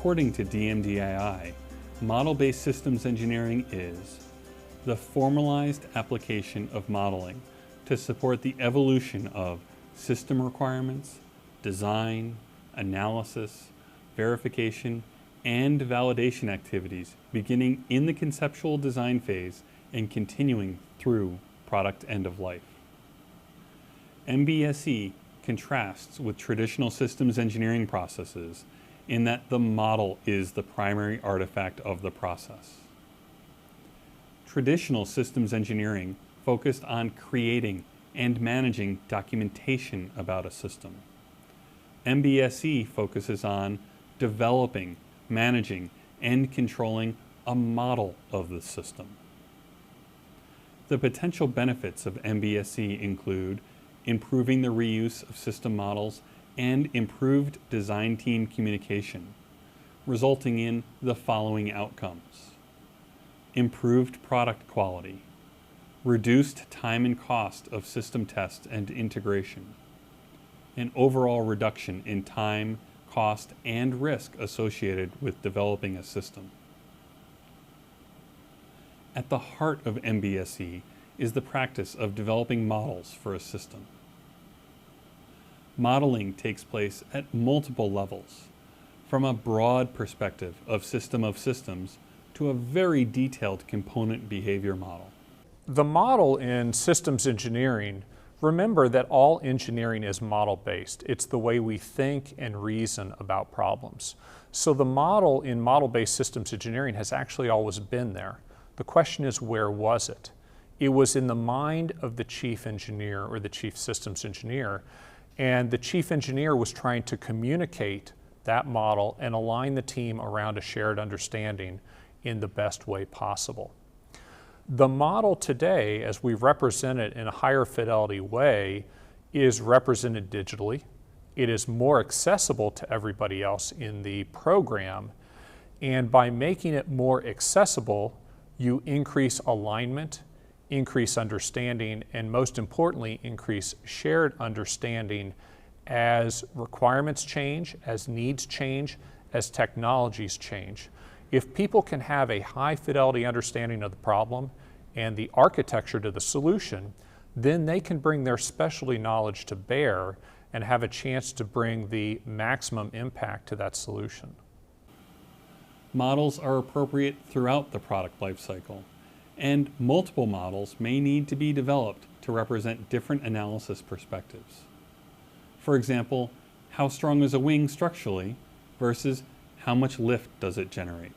According to DMDII, model-based systems engineering is the formalized application of modeling to support the evolution of system requirements, design, analysis, verification, and validation activities beginning in the conceptual design phase and continuing through product end of life. MBSE contrasts with traditional systems engineering processes in that the model is the primary artifact of the process. Traditional systems engineering focused on creating and managing documentation about a system. MBSE focuses on developing, managing, and controlling a model of the system. The potential benefits of MBSE include improving the reuse of system models and improved design team communication, resulting in the following outcomes: improved product quality, reduced time and cost of system test and integration, an overall reduction in time, cost, and risk associated with developing a system. At the heart of MBSE is the practice of developing models for a system. Modeling takes place at multiple levels, from a broad perspective of systems to a very detailed component behavior model. The model in systems engineering, remember that all engineering is model-based. It's the way we think and reason about problems. So the model in model-based systems engineering has actually always been there. The question is, where was it? It was in the mind of the chief engineer or the chief systems engineer, and the chief engineer was trying to communicate that model and align the team around a shared understanding in the best way possible. The model today, as we represent it in a higher fidelity way, is represented digitally. It is more accessible to everybody else in the program, and by making it more accessible, you increase alignment, increase understanding, and most importantly, increase shared understanding as requirements change, as needs change, as technologies change. If people can have a high fidelity understanding of the problem and the architecture to the solution, then they can bring their specialty knowledge to bear and have a chance to bring the maximum impact to that solution. Models are appropriate throughout the product lifecycle, and multiple models may need to be developed to represent different analysis perspectives. For example, how strong is a wing structurally versus how much lift does it generate?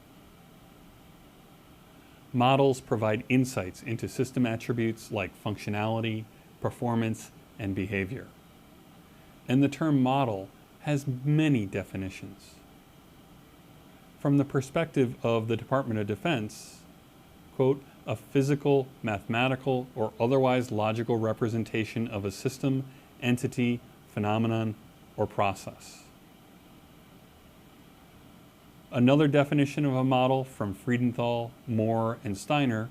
Models provide insights into system attributes like functionality, performance, and behavior. And the term model has many definitions. From the perspective of the Department of Defense, quote, a physical, mathematical, or otherwise logical representation of a system, entity, phenomenon, or process. Another definition of a model from Friedenthal, Moore, and Steiner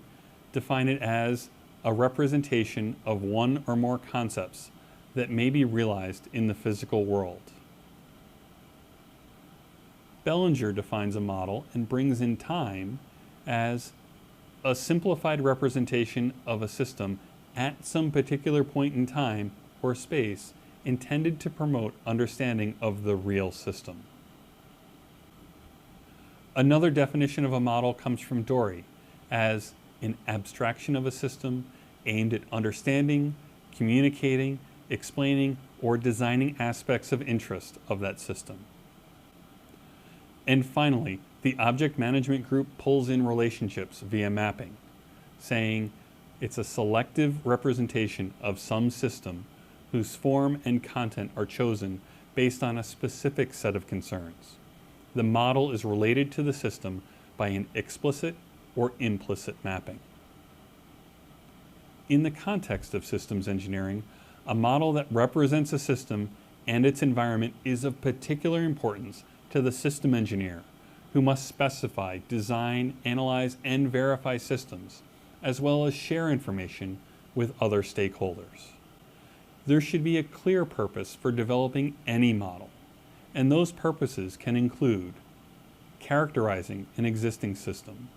define it as a representation of one or more concepts that may be realized in the physical world. Bellinger defines a model and brings in time as a simplified representation of a system at some particular point in time or space intended to promote understanding of the real system. Another definition of a model comes from Dory as an abstraction of a system aimed at understanding, communicating, explaining, or designing aspects of interest of that system. And finally, the object management group pulls in relationships via mapping, saying it's a selective representation of some system whose form and content are chosen based on a specific set of concerns. The model is related to the system by an explicit or implicit mapping. In the context of systems engineering, a model that represents a system and its environment is of particular importance to the system engineer, who must specify, design, analyze, and verify systems, as well as share information with other stakeholders. There should be a clear purpose for developing any model, and those purposes can include characterizing an existing system.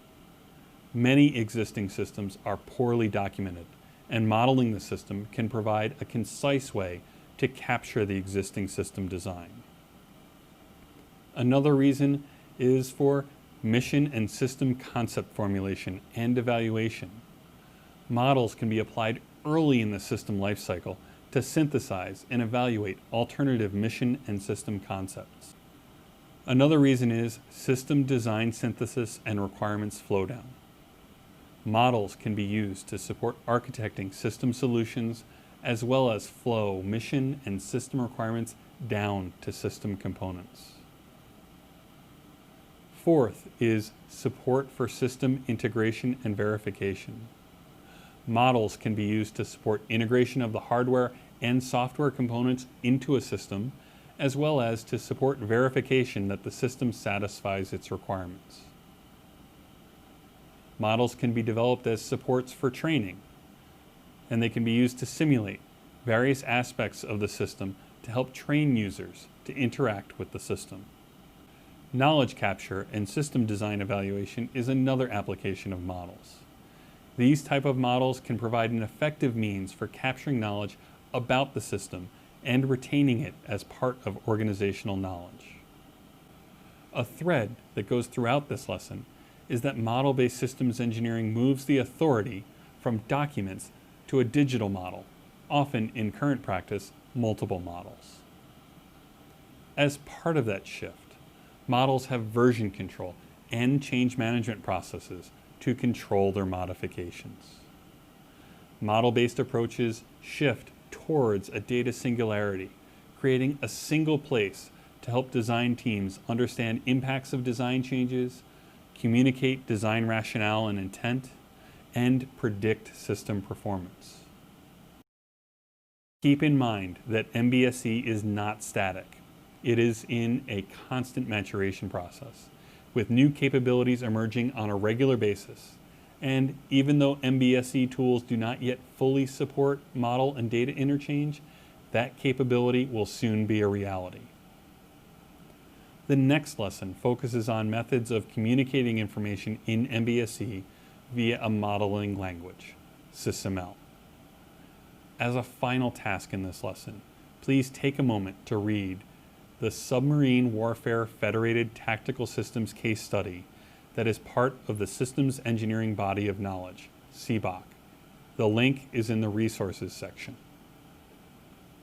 Many existing systems are poorly documented, and modeling the system can provide a concise way to capture the existing system design. Another reason is for mission and system concept formulation and evaluation. Models can be applied early in the system lifecycle to synthesize and evaluate alternative mission and system concepts. Another reason is system design synthesis and requirements flowdown. Models can be used to support architecting system solutions as well as flow mission and system requirements down to system components. Fourth is support for system integration and verification. Models can be used to support integration of the hardware and software components into a system, as well as to support verification that the system satisfies its requirements. Models can be developed as supports for training, and they can be used to simulate various aspects of the system to help train users to interact with the system. Knowledge capture and system design evaluation is another application of models. These type of models can provide an effective means for capturing knowledge about the system and retaining it as part of organizational knowledge. A thread that goes throughout this lesson is that model-based systems engineering moves the authority from documents to a digital model, often in current practice, multiple models. As part of that shift, models have version control and change management processes to control their modifications. Model-based approaches shift towards a data singularity, creating a single place to help design teams understand impacts of design changes, communicate design rationale and intent, and predict system performance. Keep in mind that MBSE is not static. It is in a constant maturation process, with new capabilities emerging on a regular basis. And even though MBSE tools do not yet fully support model and data interchange, that capability will soon be a reality. The next lesson focuses on methods of communicating information in MBSE via a modeling language, SysML. As a final task in this lesson, please take a moment to read the Submarine Warfare Federated Tactical Systems case study that is part of the Systems Engineering Body of Knowledge, CBOK. The link is in the resources section.